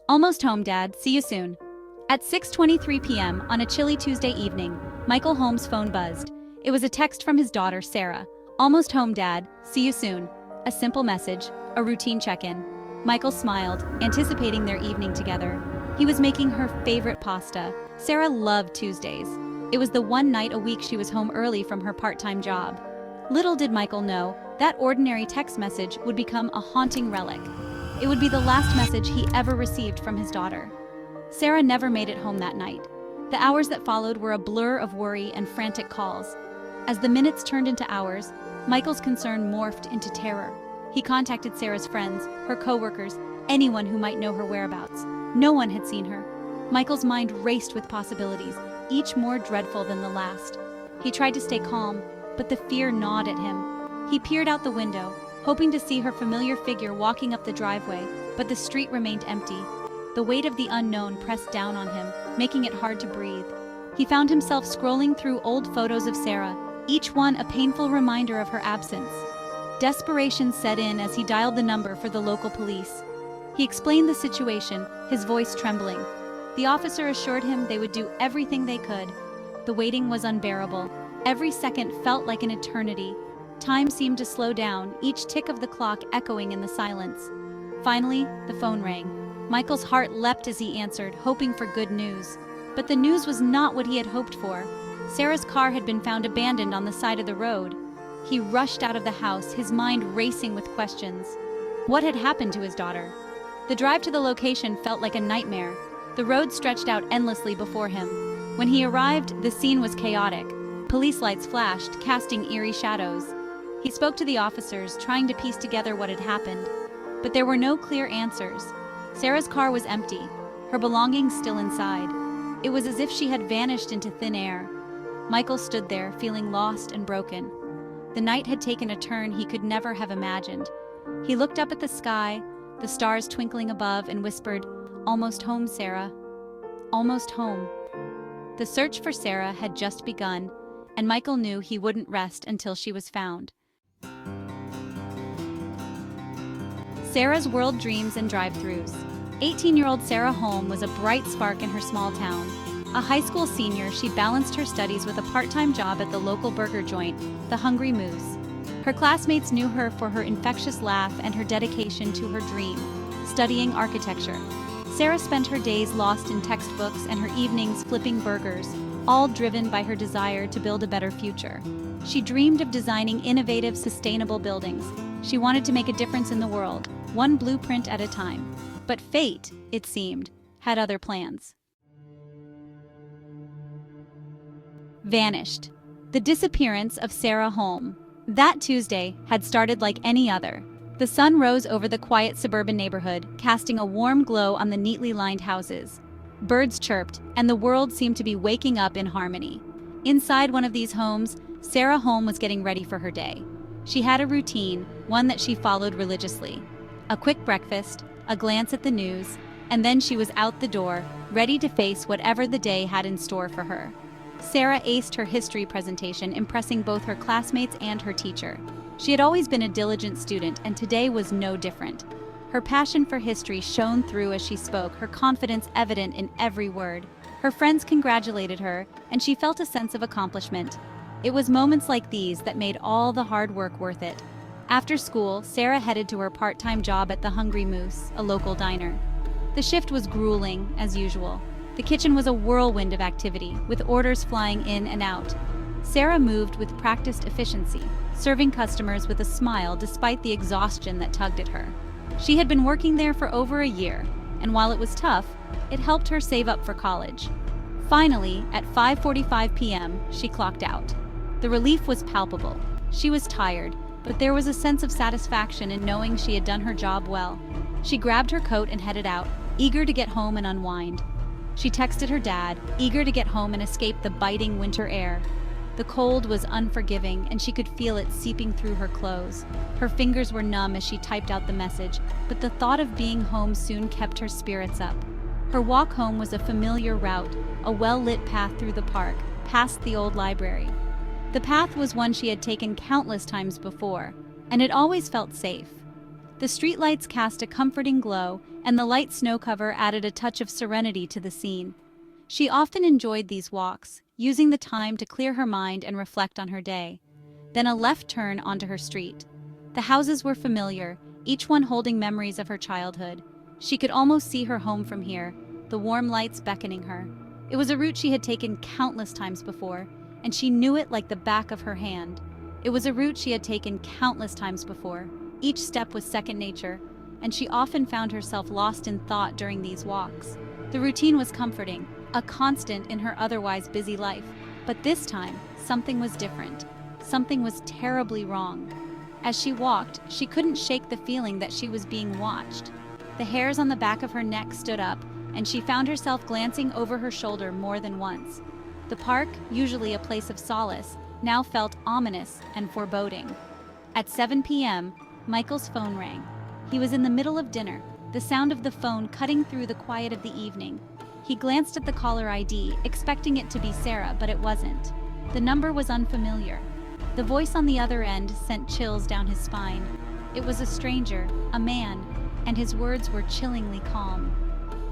Almost home, Dad. See you soon. At 6:23 p.m. on a chilly Tuesday evening, Michael Holmes' phone buzzed. It was a text from his daughter, Sarah. Almost home, Dad. See you soon. A simple message, a routine check-in. Michael smiled, anticipating their evening together. He was making her favorite pasta. Sarah loved Tuesdays. It was the one night a week she was home early from her part-time job. Little did Michael know, that ordinary text message would become a haunting relic. It would be the last message he ever received from his daughter. Sarah never made it home that night. The hours that followed were a blur of worry and frantic calls. As the minutes turned into hours, Michael's concern morphed into terror. He contacted Sarah's friends, her co-workers, anyone who might know her whereabouts. No one had seen her. Michael's mind raced with possibilities, each more dreadful than the last. He tried to stay calm, but the fear gnawed at him. He peered out the window, hoping to see her familiar figure walking up the driveway, but the street remained empty. The weight of the unknown pressed down on him, making it hard to breathe. He found himself scrolling through old photos of Sarah, each one a painful reminder of her absence. Desperation set in as he dialed the number for the local police. He explained the situation, his voice trembling. The officer assured him they would do everything they could. The waiting was unbearable. Every second felt like an eternity. Time seemed to slow down, each tick of the clock echoing in the silence. Finally, the phone rang. Michael's heart leapt as he answered, hoping for good news. But the news was not what he had hoped for. Sarah's car had been found abandoned on the side of the road. He rushed out of the house, his mind racing with questions. What had happened to his daughter? The drive to the location felt like a nightmare. The road stretched out endlessly before him. When he arrived, the scene was chaotic. Police lights flashed, casting eerie shadows. He spoke to the officers, trying to piece together what had happened. But there were no clear answers. Sarah's car was empty, her belongings still inside. It was as if she had vanished into thin air. Michael stood there, feeling lost and broken. The night had taken a turn he could never have imagined. He looked up at the sky, the stars twinkling above, and whispered, "Almost home, Sarah. Almost home." The search for Sarah had just begun, and Michael knew he wouldn't rest until she was found. Sarah's world dreams and drive-thrus. 18-year-old Sarah Holm was a bright spark in her small town. A high school senior, she balanced her studies with a part-time job at the local burger joint, the Hungry Moose. Her classmates knew her for her infectious laugh and her dedication to her dream, studying architecture. Sarah spent her days lost in textbooks and her evenings flipping burgers, all driven by her desire to build a better future. She dreamed of designing innovative, sustainable buildings. She wanted to make a difference in the world, one blueprint at a time. But fate, it seemed, had other plans. Vanished. The disappearance of Sarah Holm. That Tuesday had started like any other. The sun rose over the quiet suburban neighborhood, casting a warm glow on the neatly lined houses. Birds chirped, and the world seemed to be waking up in harmony. Inside one of these homes, Sarah Holm was getting ready for her day. She had a routine, one that she followed religiously. A quick breakfast, a glance at the news, and then she was out the door, ready to face whatever the day had in store for her. Sarah aced her history presentation, impressing both her classmates and her teacher. She had always been a diligent student, and today was no different. Her passion for history shone through as she spoke, her confidence evident in every word. Her friends congratulated her, and she felt a sense of accomplishment. It was moments like these that made all the hard work worth it. After school, Sarah headed to her part-time job at the Hungry Moose, a local diner. The shift was grueling, as usual. The kitchen was a whirlwind of activity, with orders flying in and out. Sarah moved with practiced efficiency, serving customers with a smile despite the exhaustion that tugged at her. She had been working there for over a year, and while it was tough, it helped her save up for college. Finally, at 5:45 p.m., she clocked out. The relief was palpable. She was tired, but there was a sense of satisfaction in knowing she had done her job well. She grabbed her coat and headed out, eager to get home and unwind. She texted her dad, eager to get home and escape the biting winter air. The cold was unforgiving, and she could feel it seeping through her clothes. Her fingers were numb as she typed out the message, but the thought of being home soon kept her spirits up. Her walk home was a familiar route, a well-lit path through the park, past the old library. The path was one she had taken countless times before, and it always felt safe. The streetlights cast a comforting glow, and the light snow cover added a touch of serenity to the scene. She often enjoyed these walks, using the time to clear her mind and reflect on her day. Then a left turn onto her street. The houses were familiar, each one holding memories of her childhood. She could almost see her home from here, the warm lights beckoning her. It was a route she had taken countless times before, and she knew it like the back of her hand. It was a route she had taken countless times before. Each step was second nature, and she often found herself lost in thought during these walks. The routine was comforting, a constant in her otherwise busy life. But this time, something was different. Something was terribly wrong. As she walked, she couldn't shake the feeling that she was being watched. The hairs on the back of her neck stood up, and she found herself glancing over her shoulder more than once. The park, usually a place of solace, now felt ominous and foreboding. At 7 p.m., Michael's phone rang. He was in the middle of dinner, the sound of the phone cutting through the quiet of the evening. He glanced at the caller ID, expecting it to be Sarah, but it wasn't. The number was unfamiliar. The voice on the other end sent chills down his spine. It was a stranger, a man, and his words were chillingly calm.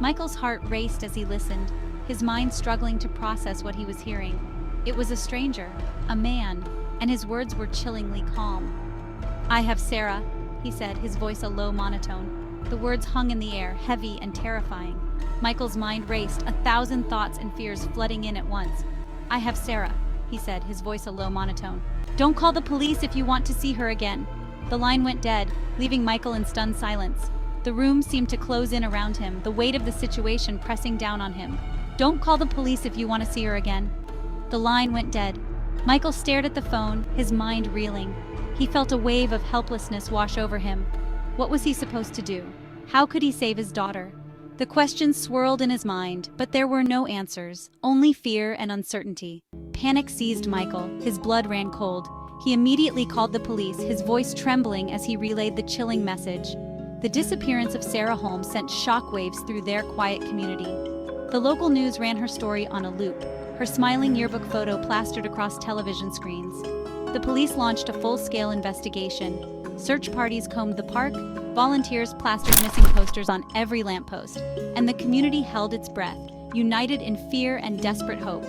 Michael's heart raced as he listened, his mind struggling to process what he was hearing. It was a stranger, a man, and his words were chillingly calm. "I have Sarah," he said, his voice a low monotone. The words hung in the air, heavy and terrifying. Michael's mind raced, 1,000 thoughts and fears flooding in at once. "I have Sarah," he said, his voice a low monotone. "Don't call the police if you want to see her again." The line went dead, leaving Michael in stunned silence. The room seemed to close in around him, the weight of the situation pressing down on him. "Don't call the police if you want to see her again." The line went dead. Michael stared at the phone, his mind reeling. He felt a wave of helplessness wash over him. What was he supposed to do? How could he save his daughter? The questions swirled in his mind, but there were no answers, only fear and uncertainty. Panic seized Michael, his blood ran cold. He immediately called the police, his voice trembling as he relayed the chilling message. The disappearance of Sarah Holm sent shockwaves through their quiet community. The local news ran her story on a loop, her smiling yearbook photo plastered across television screens. The police launched a full-scale investigation. Search parties combed the park, volunteers plastered missing posters on every lamppost, and the community held its breath, united in fear and desperate hope.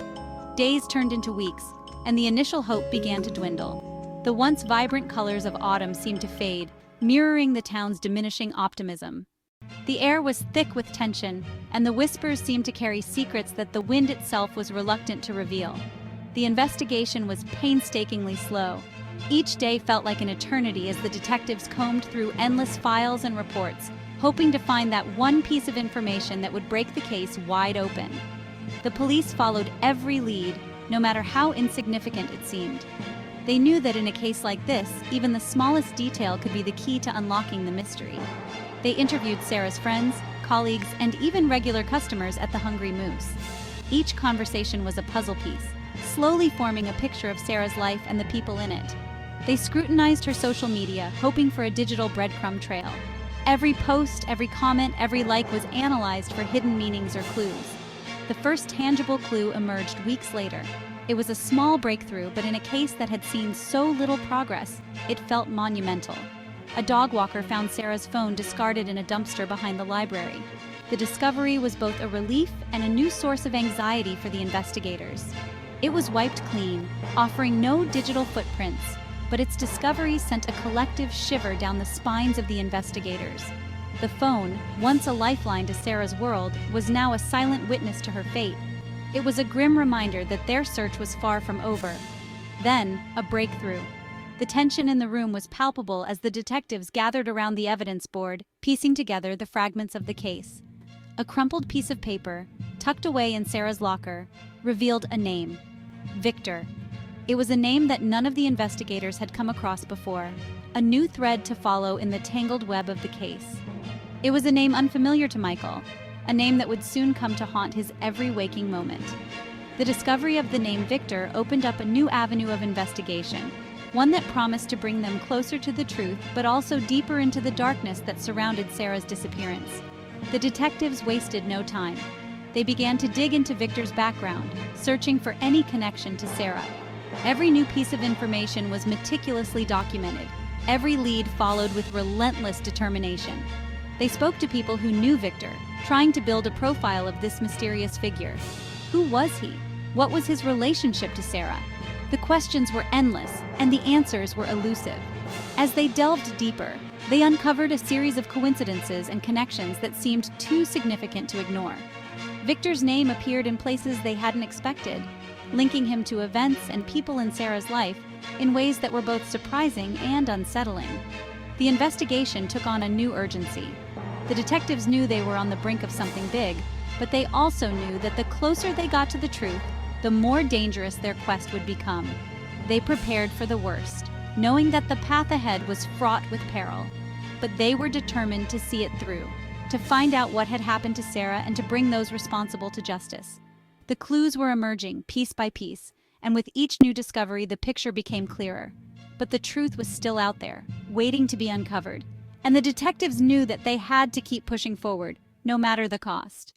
Days turned into weeks, and the initial hope began to dwindle. The once vibrant colors of autumn seemed to fade, mirroring the town's diminishing optimism. The air was thick with tension, and the whispers seemed to carry secrets that the wind itself was reluctant to reveal. The investigation was painstakingly slow. Each day felt like an eternity as the detectives combed through endless files and reports, hoping to find that one piece of information that would break the case wide open. The police followed every lead, no matter how insignificant it seemed. They knew that in a case like this, even the smallest detail could be the key to unlocking the mystery. They interviewed Sarah's friends, colleagues, and even regular customers at the Hungry Moose. Each conversation was a puzzle piece, slowly forming a picture of Sarah's life and the people in it. They scrutinized her social media, hoping for a digital breadcrumb trail. Every post, every comment, every like was analyzed for hidden meanings or clues. The first tangible clue emerged weeks later. It was a small breakthrough, but in a case that had seen so little progress, it felt monumental. A dog walker found Sarah's phone discarded in a dumpster behind the library. The discovery was both a relief and a new source of anxiety for the investigators. It was wiped clean, offering no digital footprints, but its discovery sent a collective shiver down the spines of the investigators. The phone, once a lifeline to Sarah's world, was now a silent witness to her fate. It was a grim reminder that their search was far from over. Then, a breakthrough. The tension in the room was palpable as the detectives gathered around the evidence board, piecing together the fragments of the case. A crumpled piece of paper, tucked away in Sarah's locker, revealed a name: Victor. It was a name that none of the investigators had come across before, a new thread to follow in the tangled web of the case. It was a name unfamiliar to Michael, a name that would soon come to haunt his every waking moment. The discovery of the name Victor opened up a new avenue of investigation, one that promised to bring them closer to the truth, but also deeper into the darkness that surrounded Sarah's disappearance. The detectives wasted no time. They began to dig into Victor's background, searching for any connection to Sarah. Every new piece of information was meticulously documented. Every lead followed with relentless determination. They spoke to people who knew Victor, trying to build a profile of this mysterious figure. Who was he? What was his relationship to Sarah? The questions were endless, and the answers were elusive. As they delved deeper, they uncovered a series of coincidences and connections that seemed too significant to ignore. Victor's name appeared in places they hadn't expected, linking him to events and people in Sarah's life in ways that were both surprising and unsettling. The investigation took on a new urgency. The detectives knew they were on the brink of something big, but they also knew that the closer they got to the truth, the more dangerous their quest would become. They prepared for the worst, knowing that the path ahead was fraught with peril. But they were determined to see it through, to find out what had happened to Sarah and to bring those responsible to justice. The clues were emerging piece by piece, and with each new discovery the picture became clearer. But the truth was still out there, waiting to be uncovered, and the detectives knew that they had to keep pushing forward, no matter the cost.